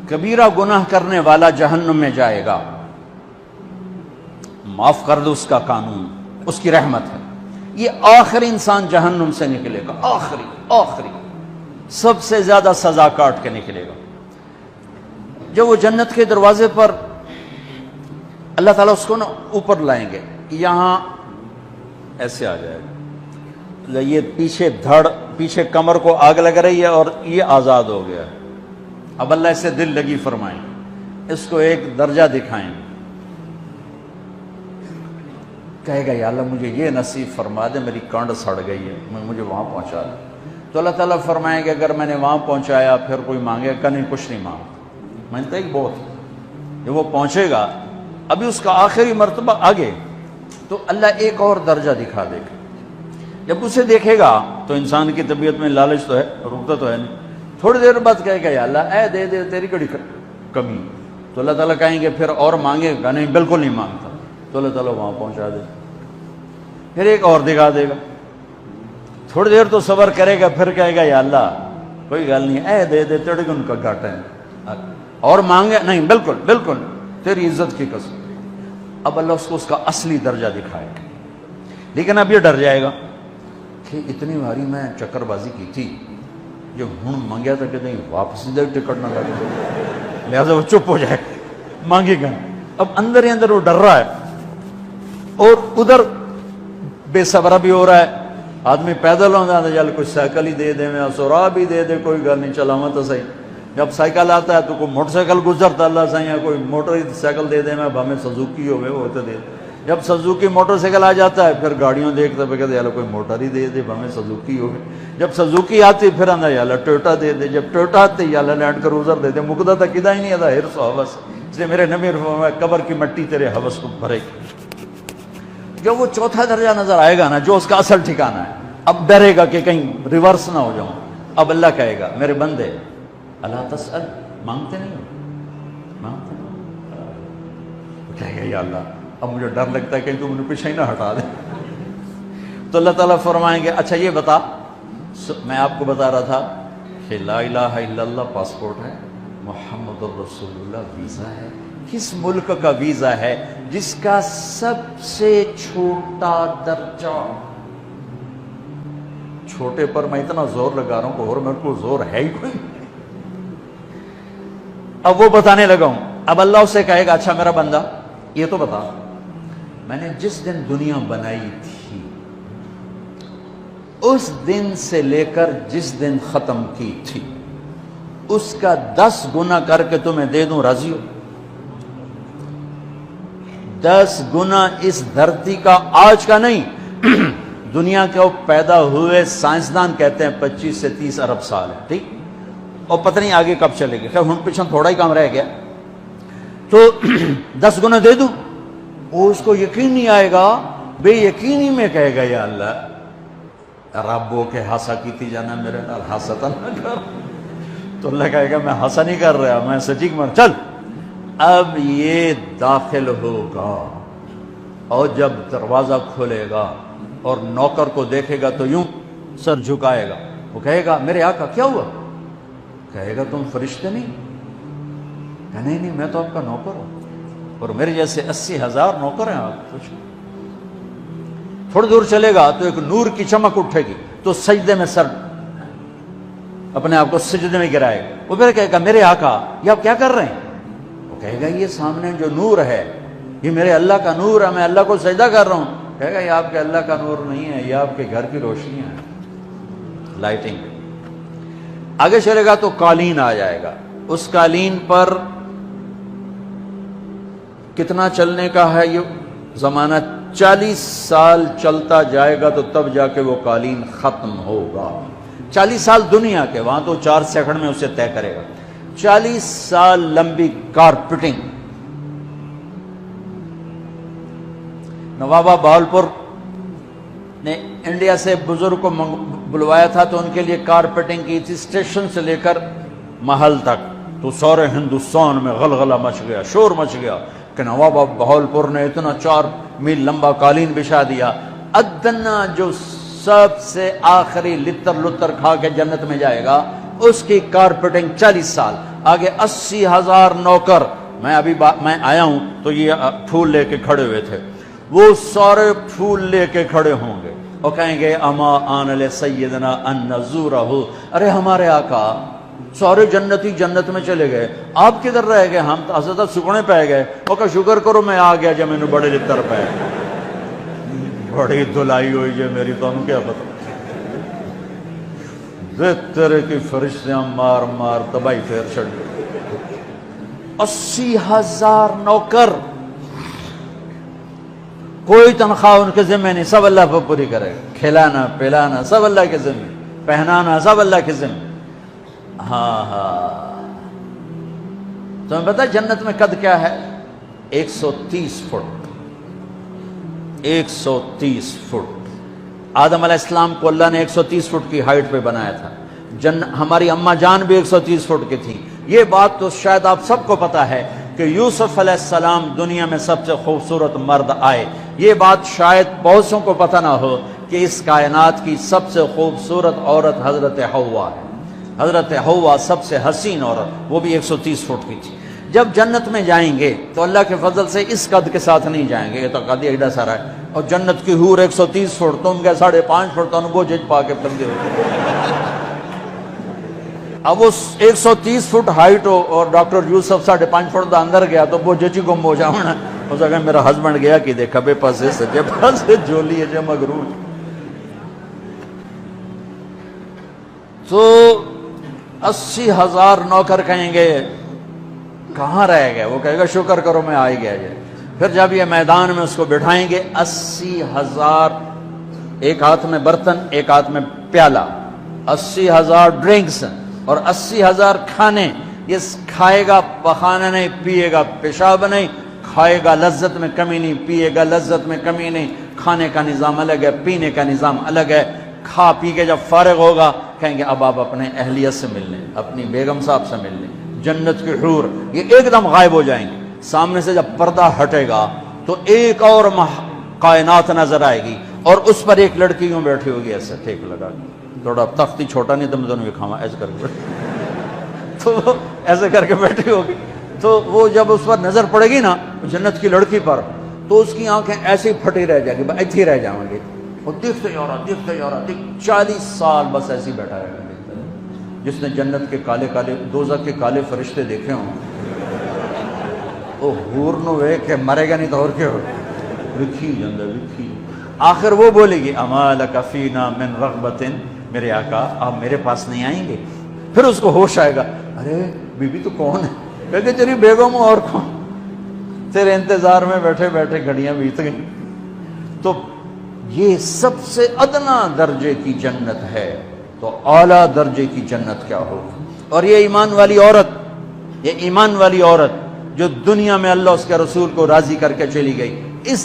کبیرہ گناہ کرنے والا جہنم میں جائے گا، معاف کر دو اس کا قانون، اس کی رحمت ہے، یہ آخری انسان جہنم سے نکلے گا، آخری سب سے زیادہ سزا کاٹ کے نکلے گا۔ جب وہ جنت کے دروازے پر اللہ تعالیٰ اس کو نا اوپر لائیں گے، یہاں ایسے آ جائے گا، یہ پیچھے کمر کو آگ لگ رہی ہے اور یہ آزاد ہو گیا ہے۔ اب اللہ اسے دل لگی فرمائیں، اس کو ایک درجہ دکھائیں، کہے گا یا اللہ مجھے یہ نصیب فرما دے، میری کانڈ سڑ گئی ہے، مجھے وہاں پہنچا دے۔ تو اللہ تعالیٰ فرمائیں گے اگر میں نے وہاں پہنچایا پھر کوئی مانگے گا نہیں، کچھ نہیں مانگتا ہی بہت۔ جب وہ پہنچے گا ابھی اس کا آخری مرتبہ آگے، تو اللہ ایک اور درجہ دکھا دے گا۔ جب اسے دیکھے گا تو انسان کی طبیعت میں لالچ تو ہے، رکتا تو ہے نہیں، تھوڑی دیر بعد کہے گا یا اللہ اے دے دے، تیری کڑی کمی۔ تو اللہ تعالیٰ کہیں گے پھر اور مانگے گا نہیں، بالکل نہیں مانگتا۔ تو اللہ تعالیٰ وہاں پہنچا دے، پھر ایک اور دکھا دے گا، تھوڑی دیر تو صبر کرے گا، پھر کہے گا یا اللہ کوئی گل نہیں، اے دے دے، تیرے ان کا گھاٹا ہے، اور مانگے نہیں، بالکل تیری عزت کی قسم۔ اب اللہ اس کو اس کا اصلی درجہ دکھائے گا، لیکن اب یہ ڈر جائے گا کہ اتنی باری میں چکر بازی کی تھی، جو ہوں مانگیا تھا کہ نہیں واپس ٹکٹ نہ لگے، لہٰذا وہ چپ ہو جائے، مانگے گا۔ اب اندر ہی اندر وہ ڈر رہا ہے، اور ادھر بے صبرا بھی ہو رہا ہے۔ آدمی پیدل ہوتا ہے چل کوئی سائیکل ہی دے دے، میں سورا بھی دے دے، کوئی گل نہیں، چلاواں تو صحیح۔ جب سائیکل آتا ہے تو کوئی موٹر سائیکل گزرتا اللہ صحیح ہے، کوئی موٹر سائیکل دے دے، میں ہمیں سزوکی ہوئے وہ تو دے۔ جب سزوکی موٹر سائیکل آ جاتا ہے پھر گاڑیوں دیکھتا پہ کہتے ہیں کوئی موٹر ہی دے دے، ہمیں سزوکی ہوئے۔ جب سزوکی آتی پھر آندہ یا اللہ ٹویوٹا دے دے، جب ٹویوٹا آتی یا اللہ لینڈ کروزر دے دے، مقدہ تک کدا ہی نہیں آتا حرص و حوث، اس لیے میرے نبی فرمایا قبر کی مٹی تیرے حوث کو بھرے گی۔ جب وہ چوتھا درجہ نظر آئے گا نا، جو اس کا اصل ٹھکانہ ہے، اب ڈرے گا کہ کہیں ریورس نہ ہو جاؤں۔ اب اللہ کہے گا میرے بندے اللہ تسأل، مانگتے نہیں ہو، مانگتے نہیں ہو، کہے گا یا اللہ اب مجھے ڈر لگتا ہے کہ تم انہیں پیچھے ہی نہ ہٹا دے۔ تو اللہ تعالیٰ فرمائیں گے اچھا یہ بتا، میں آپ کو بتا رہا تھا کہ لا الہ الا اللہ پاسپورٹ ہے، محمد الرسول اللہ ویزا ہے۔ کس ملک کا ویزا ہے جس کا سب سے چھوٹا درجہ، چھوٹے پر میں اتنا زور لگا رہا ہوں کہ اور میرے کو زور ہے ہی کوئی، اب وہ بتانے لگا ہوں۔ اب اللہ اسے کہے گا اچھا میرا بندہ یہ تو بتا، میں نے جس دن دنیا بنائی تھی اس دن سے لے کر جس دن ختم کی تھی اس کا 10 گنا کر کے تمہیں دے دوں، راضی ہو؟ 10 گنا اس دھرتی کا، آج کا نہیں، دنیا کے پیدا ہوئے سائنسدان کہتے ہیں 25 سے 30 ارب سال ہے، ٹھیک، اور پتہ نہیں آگے کب چلے گی، خیر ہن پیچھے تھوڑا ہی کام رہ گیا، تو 10 گنا دے دوں۔ وہ اس کو یقین نہیں آئے گا، بے یقینی میں کہے گا یا اللہ ربو کے ہاسا کیتی جانا میرے نال ہاستا نہ کر۔ تو اللہ کہے گا میں ہاسا نہیں کر رہا، میں سچی مر، چل اب یہ داخل ہوگا، اور جب دروازہ کھولے گا اور نوکر کو دیکھے گا تو یوں سر جھکائے گا، وہ کہے گا میرے آقا کیا ہوا؟ کہے گا تم فرشتے نہیں؟ کہ نہیں میں تو آپ کا نوکر ہوں، اور میرے جیسے 80,000 نوکر ہیں آپ کچھ۔ تھوڑی دور چلے گا تو ایک نور کی چمک اٹھے گی تو سجدے میں سر اپنے آپ کو سجدے میں گرائے گا، وہ پھر کہے گا میرے آقا یہ آپ کیا کر رہے ہیں؟ وہ کہے گا یہ سامنے جو نور ہے یہ میرے اللہ کا نور ہے، میں اللہ کو سجدہ کر رہا ہوں۔ کہے گا یہ آپ کے اللہ کا نور نہیں ہے، یہ آپ کے گھر کی روشنیاں ہیں، لائٹنگ۔ آگے چلے گا تو قالین آ جائے گا، اس قالین پر کتنا چلنے کا ہے یہ زمانہ، 40 سال چلتا جائے گا تو تب جا کے وہ قالین ختم ہوگا۔ 40 سال دنیا کے، وہاں تو 4 سیکنڈ میں اسے طے کرے گا۔ 40 سال لمبی کارپیٹنگ۔ نوابہ بہاولپور نے انڈیا سے بزرگ کو بلوایا تھا تو ان کے لیے کارپیٹنگ کی تھی، اسٹیشن سے لے کر محل تک، تو سارے ہندوستان میں غلغلہ مچ گیا، شور مچ گیا کہ نواب بہاولپور نے اتنا 4 میل لمبا قالین بچھا دیا۔ ادنا جو سب سے آخری لتر لتر کھا کے جنت میں جائے گا اس کی کارپیٹنگ 40 سال، آگے 80,000 نوکر، میں ابھی میں آیا ہوں تو یہ پھول لے کے کھڑے ہوئے تھے، وہ سارے پھول لے کے کھڑے ہوں گے اور کہیں گے اما آن لسیدنا ان نزورہ، ارے ہمارے آقا سارے جنتی جنت میں چلے گئے، آپ کدھر رہ گئے؟ ہم تو حضرت سکنے پہ گئے، وہ کہ شکر کرو میں آ گیا جب میں نے بڑے لتر پہ بڑی دھلائی ہوئی جو میری، تو ہم کیا پتہ تیرے کی فرشتیاں مار مار تباہی پھیر چھڑ گئے۔ 80,000 نوکر، کوئی تنخواہ ان کے ذمہ نہیں، سب اللہ پر پوری کرے گا، کھلانا پلانا سب اللہ کے ذمہ، پہنانا سب اللہ کے ذمہ۔ ہاں تمہیں پتہ جنت میں قد کیا ہے؟ 130 فٹ، 130 فٹ۔ آدم علیہ السلام کو اللہ نے 130 فٹ کی ہائٹ پہ بنایا تھا، ہماری اماں جان بھی 130 فٹ کی تھی۔ یہ بات تو شاید آپ سب کو پتا ہے کہ یوسف علیہ السلام دنیا میں سب سے خوبصورت مرد آئے، یہ بات شاید بہت سوں کو پتہ نہ ہو کہ اس کائنات کی سب سے خوبصورت عورت حضرت حوا ہے۔ حضرت حوا سب سے حسین عورت، وہ بھی 130 فٹ کی تھی۔ جب جنت میں جائیں گے تو اللہ کے فضل سے اس قد کے ساتھ نہیں جائیں گے، یہ تو قد ایڈا سارا ہے، اور جنت کی حور 130 فٹ، تم گئے 5.5 فٹ، تو وہ جج پا کے پندے ہوتے۔ اب وہ 130 فٹ ہائٹ ہو اور ڈاکٹر یوسف 5.5 فٹ دا اندر گیا تو وہ جچی گم ہو جاؤنا، اس اگر میرا ہسبینڈ گیا کہ دیکھا بے پاسے سجے پاسے جولی ہے جو مغرور۔ تو 80,000 نوکر کہیں گے کہاں رہ گئے؟ وہ کہے گا شکر کرو میں آ ہی گیا جائے۔ پھر جب یہ میدان میں اس کو بٹھائیں گے، 80,000، ایک ہاتھ میں برتن ایک ہاتھ میں پیالہ، 80,000 ڈرنکس اور 80,000 کھانے۔ یہ کھائے گا پخانا نہیں، پیے گا پیشاب نہیں، کھائے گا لذت میں کمی نہیں، پیے گا لذت میں کمی نہیں۔ کھانے کا نظام الگ ہے، پینے کا نظام الگ ہے۔ کھا پی کے جب فارغ ہوگا کہیں گے اب آپ اپنے اہلیت سے مل لیں، اپنی بیگم صاحب سے مل لیں۔ جنت کی حور یہ ایک دم غائب ہو جائیں گے، سامنے سے جب پردہ ہٹے گا تو ایک اور کائنات نظر آئے گی، اور اس پر ایک لڑکی یوں بیٹھی ہوگی ایسے ٹھیک لگا کے، تھوڑا تختی چھوٹا نہیں تو میں دونوں کھاوا ایسے کر کے تو وہ ایسے کر کے بیٹھی ہوگی۔ تو وہ جب اس پر نظر پڑے گی نا جنت کی لڑکی پر، تو اس کی آنکھیں ایسی پھٹی رہ جائیں گی، ایتھی ہی رہ جائیں گی، وہ دیکھتے جا رہا دیکھتے جا رہا، 40 سال بس ایسے ہی بیٹھا رہے گا۔ جس نے جنت کے کالے کالے دوزخ کے کالے فرشتے دیکھے ہوں وہ حور نو وے کہ مرے گا نہیں تو اور کیا ہو، وکھی جندہ وکھی۔ آخر وہ بولے گی اما لک فینا من رغبت، میرے آقا آپ میرے پاس نہیں آئیں گے؟ پھر اس کو ہوش آئے گا، ارے بی بی تو کون ہے؟ کہتے تیری بیگم اور کون، تیرے انتظار میں بیٹھے بیٹھے گھڑیاں بیت گئیں۔ تو یہ سب سے ادنا درجے کی جنت ہے، تو اعلیٰ درجے کی جنت کیا ہوگی؟ اور یہ ایمان والی عورت، یہ ایمان والی عورت جو دنیا میں اللہ اس کے رسول کو راضی کر کے چلی گئی، اس